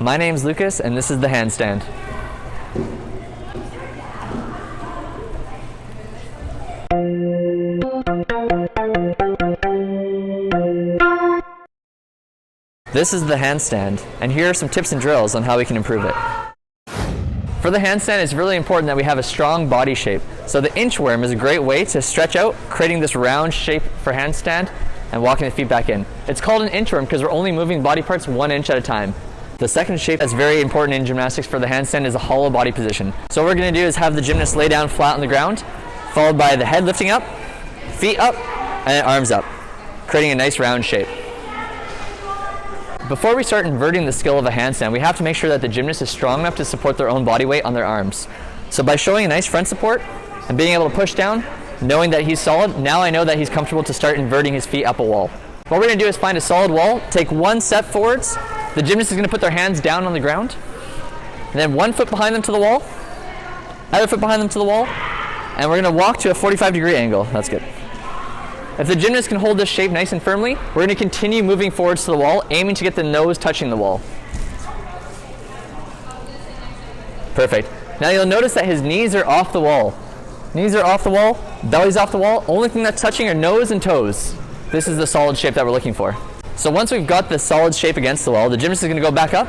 My name's Lucas, and this is the handstand. This is the handstand, and here are some tips and drills on how we can improve it. For the handstand, it's really important that we have a strong body shape. So the inchworm is a great way to stretch out, creating this round shape for handstand and walking the feet back in. It's called an inchworm because we're only moving body parts 1 inch at a time. The second shape that's very important in gymnastics for the handstand is a hollow body position. So what we're going to do is have the gymnast lay down flat on the ground, followed by the head lifting up, feet up, and arms up, creating a nice round shape. Before we start inverting the skill of a handstand, we have to make sure that the gymnast is strong enough to support their own body weight on their arms. So by showing a nice front support and being able to push down, knowing that he's solid, now I know that he's comfortable to start inverting his feet up a wall. What we're going to do is find a solid wall, take 1 step forwards. The gymnast is going to put their hands down on the ground, and then 1 foot behind them to the wall, other foot behind them to the wall, and we're going to walk to a 45-degree angle. That's good. If the gymnast can hold this shape nice and firmly, we're going to continue moving forwards to the wall, aiming to get the nose touching the wall. Perfect. Now you'll notice that his knees are off the wall. Knees are off the wall, belly's off the wall. Only thing that's touching are nose and toes. This is the solid shape that we're looking for. So once we've got the solid shape against the wall, the gymnast is going to go back up.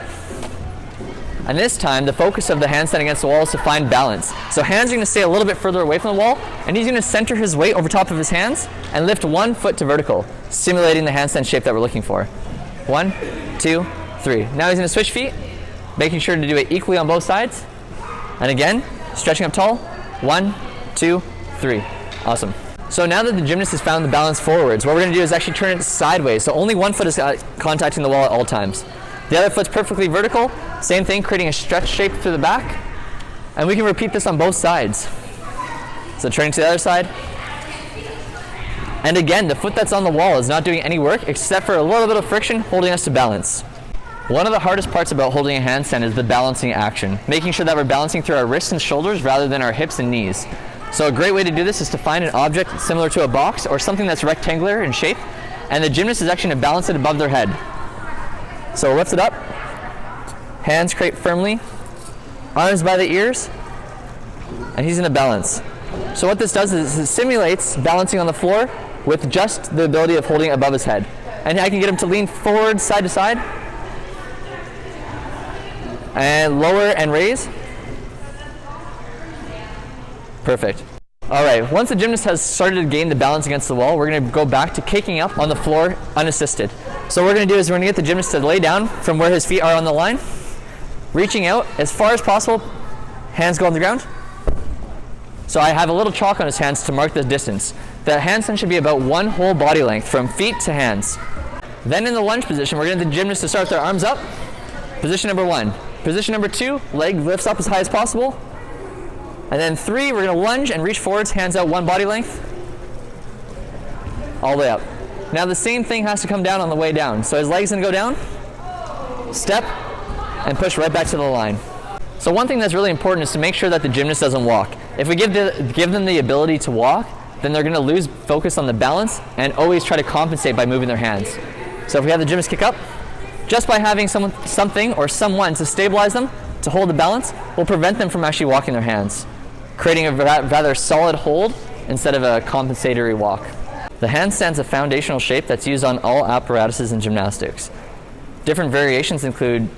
And this time, the focus of the handstand against the wall is to find balance. So hands are going to stay a little bit further away from the wall, and he's going to center his weight over top of his hands and lift 1 foot to vertical, simulating the handstand shape that we're looking for. 1, 2, 3. Now he's going to switch feet, making sure to do it equally on both sides. And again, stretching up tall. 1, 2, 3. Awesome. So now that the gymnast has found the balance forwards, what we're going to do is actually turn it sideways. So only 1 foot is contacting the wall at all times. The other foot's perfectly vertical. Same thing, creating a stretch shape through the back. And we can repeat this on both sides. So turning to the other side. And again, the foot that's on the wall is not doing any work except for a little bit of friction holding us to balance. One of the hardest parts about holding a handstand is the balancing action, making sure that we're balancing through our wrists and shoulders rather than our hips and knees. So a great way to do this is to find an object similar to a box or something that's rectangular in shape, and the gymnast is actually going to balance it above their head. So lift it up, hands create firmly, arms by the ears, and he's going to balance. So what this does is it simulates balancing on the floor with just the ability of holding it above his head. And I can get him to lean forward, side to side, and lower and raise. Perfect. All right, once the gymnast has started to gain the balance against the wall, we're going to go back to kicking up on the floor unassisted. So what we're going to do is we're going to get the gymnast to lay down from where his feet are on the line, reaching out as far as possible, hands go on the ground. So I have a little chalk on his hands to mark the distance. The handstand should be about 1 whole body length from feet to hands. Then in the lunge position, we're going to get the gymnast to start their arms up. Position number 1. Position number 2, leg lifts up as high as possible. And then 3, we're going to lunge and reach forwards, hands out 1 body length, all the way up. Now the same thing has to come down on the way down. So his leg's going to go down, step, and push right back to the line. So one thing that's really important is to make sure that the gymnast doesn't walk. If we give them the ability to walk, then they're going to lose focus on the balance and always try to compensate by moving their hands. So if we have the gymnast kick up, just by having something or someone to stabilize them, to hold the balance, will prevent them from actually walking their hands, creating a rather solid hold instead of a compensatory walk. The handstand is a foundational shape that's used on all apparatuses in gymnastics. Different variations include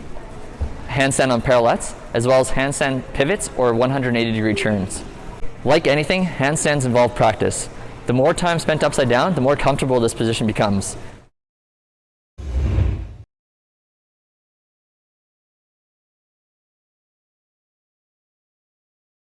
handstand on parallettes, as well as handstand pivots or 180-degree turns. Like anything, handstands involve practice. The more time spent upside down, the more comfortable this position becomes.